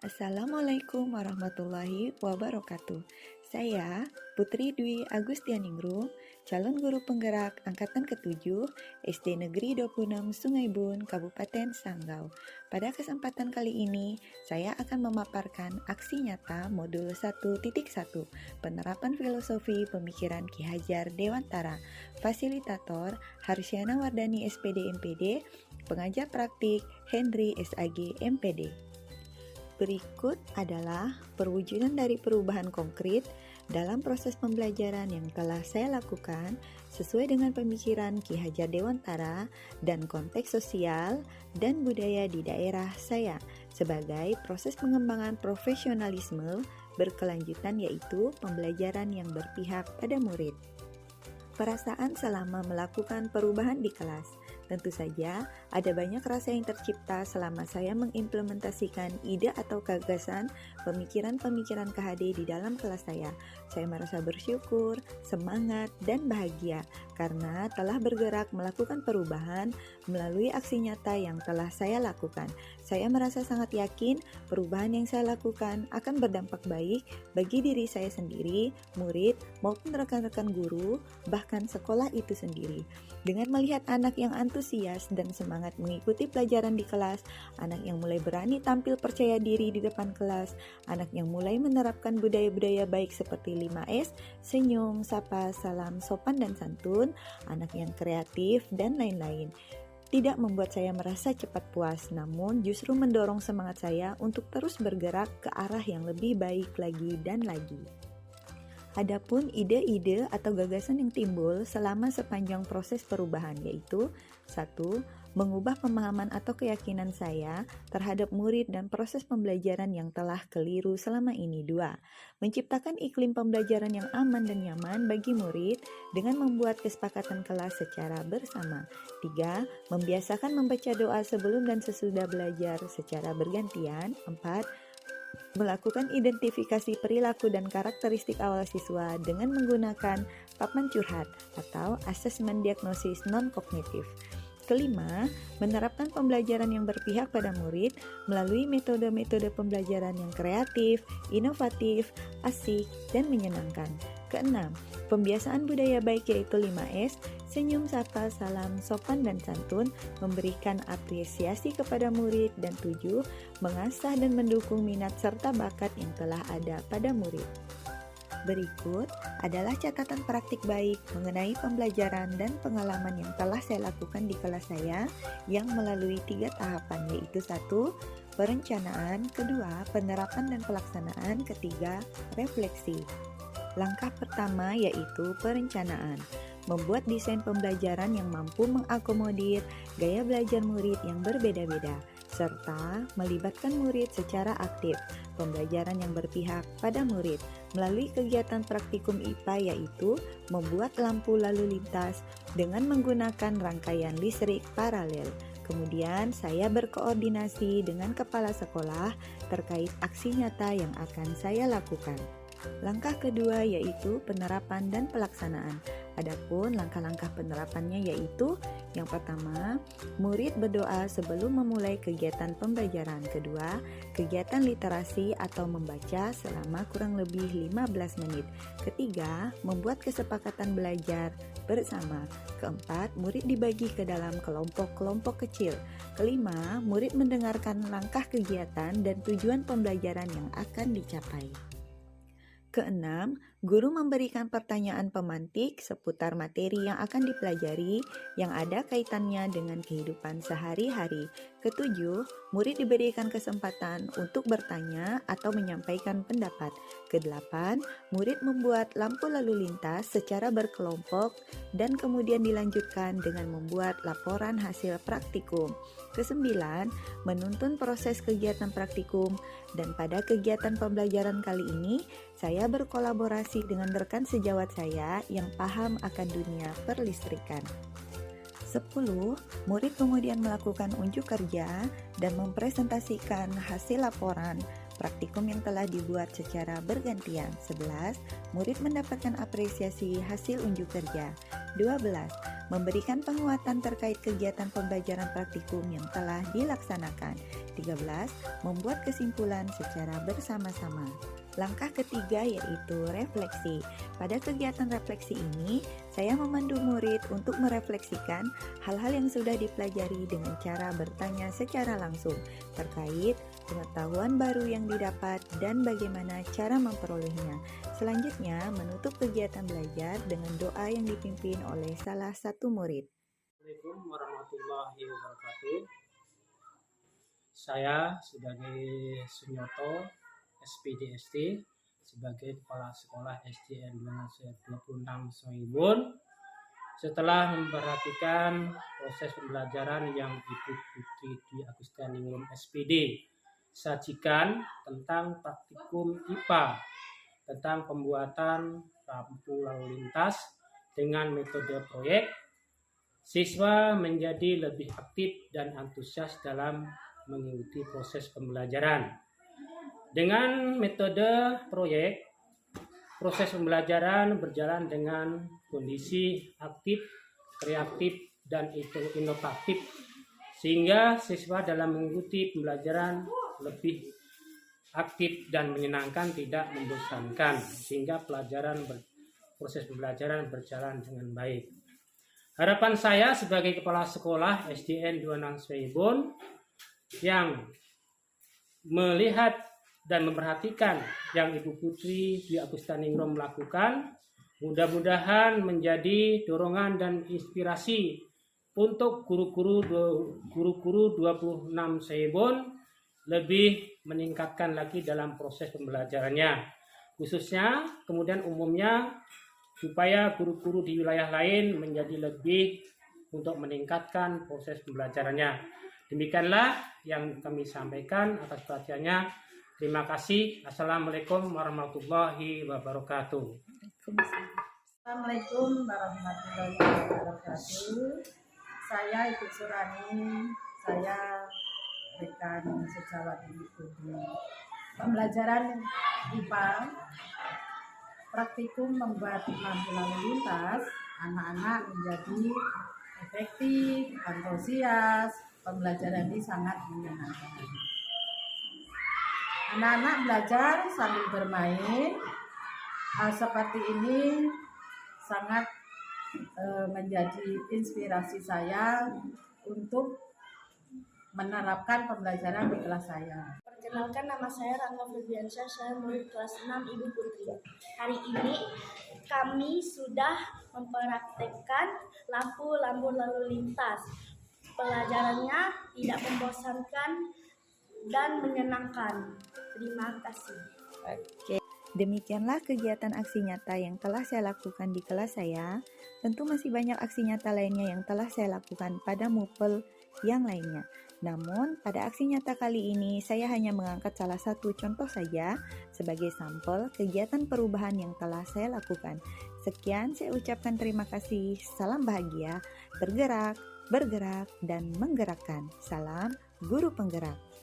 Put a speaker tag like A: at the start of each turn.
A: Assalamualaikum warahmatullahi wabarakatuh. Saya Putri Dwi Agustianingrum, calon guru penggerak angkatan ke-7 SD Negeri 26 Sungai Bun, Kabupaten Sanggau. Pada kesempatan kali ini, saya akan memaparkan aksi nyata modul 1.1, penerapan filosofi pemikiran Ki Hajar Dewantara. Fasilitator Harsyana Wardani SPD MPD, pengajar praktik Henry SAG MPD. Berikut adalah perwujudan dari perubahan konkret dalam proses pembelajaran yang telah saya lakukan sesuai dengan pemikiran Ki Hajar Dewantara dan konteks sosial dan budaya di daerah saya sebagai proses pengembangan profesionalisme berkelanjutan, yaitu pembelajaran yang berpihak pada murid. Perasaan selama melakukan perubahan di kelas. Tentu saja, ada banyak rasa yang tercipta selama saya mengimplementasikan ide atau gagasan pemikiran-pemikiran KHD di dalam kelas saya. Saya merasa bersyukur, semangat, dan bahagia karena telah bergerak melakukan perubahan melalui aksi nyata yang telah saya lakukan. Saya merasa sangat yakin perubahan yang saya lakukan akan berdampak baik bagi diri saya sendiri, murid, maupun rekan-rekan guru, bahkan sekolah itu sendiri. Dengan melihat anak yang antusias dan semangat mengikuti pelajaran di kelas, anak yang mulai berani tampil percaya diri di depan kelas, anak yang mulai menerapkan budaya-budaya baik seperti 5S, senyum, sapa, salam, sopan dan santun, anak yang kreatif, dan lain-lain. Tidak membuat saya merasa cepat puas, namun justru mendorong semangat saya untuk terus bergerak ke arah yang lebih baik lagi dan lagi. Adapun ide-ide atau gagasan yang timbul selama sepanjang proses perubahan, yaitu 1. Mengubah pemahaman atau keyakinan saya terhadap murid dan proses pembelajaran yang telah keliru selama ini. 2. Menciptakan iklim pembelajaran yang aman dan nyaman bagi murid dengan membuat kesepakatan kelas secara bersama. 3. Membiasakan membaca doa sebelum dan sesudah belajar secara bergantian. 4. Melakukan identifikasi perilaku dan karakteristik awal siswa dengan menggunakan papan curhat atau asesmen diagnosis non-kognitif. Kelima, menerapkan pembelajaran yang berpihak pada murid melalui metode-metode pembelajaran yang kreatif, inovatif, asik, dan menyenangkan. Keenam, pembiasaan budaya baik yaitu 5S, senyum, sapa, salam, sopan, dan santun, memberikan apresiasi kepada murid, dan 7, mengasah dan mendukung minat serta bakat yang telah ada pada murid. Berikut adalah catatan praktik baik mengenai pembelajaran dan pengalaman yang telah saya lakukan di kelas saya yang melalui 3 tahapan, yaitu 1. Perencanaan, 2. Penerapan dan pelaksanaan, 3. Refleksi. Langkah pertama yaitu perencanaan. Membuat desain pembelajaran yang mampu mengakomodir gaya belajar murid yang berbeda-beda, serta melibatkan murid secara aktif. Pembelajaran yang berpihak pada murid melalui kegiatan praktikum IPA, yaitu membuat lampu lalu lintas dengan menggunakan rangkaian listrik paralel. Kemudian saya berkoordinasi dengan kepala sekolah terkait aksi nyata yang akan saya lakukan. Langkah kedua yaitu penerapan dan pelaksanaan. Adapun langkah-langkah penerapannya yaitu yang pertama, murid berdoa sebelum memulai kegiatan pembelajaran. Kedua, kegiatan literasi atau membaca selama kurang lebih 15 menit. Ketiga, membuat kesepakatan belajar bersama. Keempat, murid dibagi ke dalam kelompok-kelompok kecil. Kelima, murid mendengarkan langkah kegiatan dan tujuan pembelajaran yang akan dicapai. Keenam, guru memberikan pertanyaan pemantik seputar materi yang akan dipelajari yang ada kaitannya dengan kehidupan sehari-hari. Ketujuh, murid diberikan kesempatan untuk bertanya atau menyampaikan pendapat. Kedelapan, murid membuat lampu lalu lintas secara berkelompok dan kemudian dilanjutkan dengan membuat laporan hasil praktikum. Kesembilan, menuntun proses kegiatan praktikum, dan pada kegiatan pembelajaran kali ini saya berkolaborasi dengan rekan sejawat saya yang paham akan dunia perlistrikan. 10. Murid kemudian melakukan unjuk kerja dan mempresentasikan hasil laporan praktikum yang telah dibuat secara bergantian. 11. Murid mendapatkan apresiasi hasil unjuk kerja. 12. memberikan penguatan terkait kegiatan pembelajaran praktikum yang telah dilaksanakan. 13. Membuat kesimpulan secara bersama-sama. Langkah ketiga yaitu refleksi. Pada kegiatan refleksi ini, saya memandu murid untuk merefleksikan hal-hal yang sudah dipelajari dengan cara bertanya secara langsung terkait pengetahuan baru yang didapat dan bagaimana cara memperolehnya. Selanjutnya, menutup kegiatan belajar dengan doa yang dipimpin oleh salah satu murid.
B: Assalamualaikum warahmatullahi wabarakatuh. Saya sebagai Sunyoto SPDST sebagai Kepala Sekolah SDN 26 Sungaibun, setelah memperhatikan proses pembelajaran yang Ibu Putri Dwi Agustianingrum SPD sajikan tentang praktikum IPA, tentang pembuatan lampu lalu lintas dengan metode proyek, siswa menjadi lebih aktif dan antusias dalam mengikuti proses pembelajaran. Dengan metode proyek, proses pembelajaran berjalan dengan kondisi aktif, kreatif, dan inovatif, sehingga siswa dalam mengikuti pembelajaran lebih aktif dan menyenangkan, tidak membosankan, sehingga proses pembelajaran berjalan dengan baik. Harapan saya sebagai Kepala Sekolah SDN 26 Sungaibun yang melihat dan memperhatikan yang Ibu Putri Dwi Agustianingrum lakukan, mudah-mudahan menjadi dorongan dan inspirasi untuk guru-guru 26 Sungaibun lebih meningkatkan lagi dalam proses pembelajarannya, khususnya kemudian umumnya supaya guru-guru di wilayah lain menjadi lebih untuk meningkatkan proses pembelajarannya. Demikianlah yang kami sampaikan atas perhatiannya. Terima kasih. Assalamualaikum warahmatullahi wabarakatuh.
C: Assalamualaikum warahmatullahi wabarakatuh. Saya Ibu Surani, saya rekan sejawat Ibu Putri. Pembelajaran IPA, praktikum membuat lampu lalu lintas, anak-anak menjadi efektif, antusias, pembelajaran ini sangat menyenangkan. Anak-anak belajar sambil bermain, seperti ini sangat menjadi inspirasi saya untuk menerapkan pembelajaran di kelas saya.
D: Perkenalkan, nama saya Rangga Febriansyah, saya murid kelas 6 Ibu Putri. Hari ini kami sudah mempraktekkan lampu lalu lintas. Pelajarannya tidak membosankan dan menyenangkan. Terima kasih.
A: Oke. Demikianlah kegiatan aksi nyata yang telah saya lakukan di kelas saya. Tentu masih banyak aksi nyata lainnya yang telah saya lakukan pada MUPEL yang lainnya. Namun, pada aksi nyata kali ini saya hanya mengangkat salah satu contoh saja sebagai sampel kegiatan perubahan yang telah saya lakukan. Sekian, saya ucapkan terima kasih. Salam bahagia, bergerak, dan menggerakkan. Salam Guru Penggerak.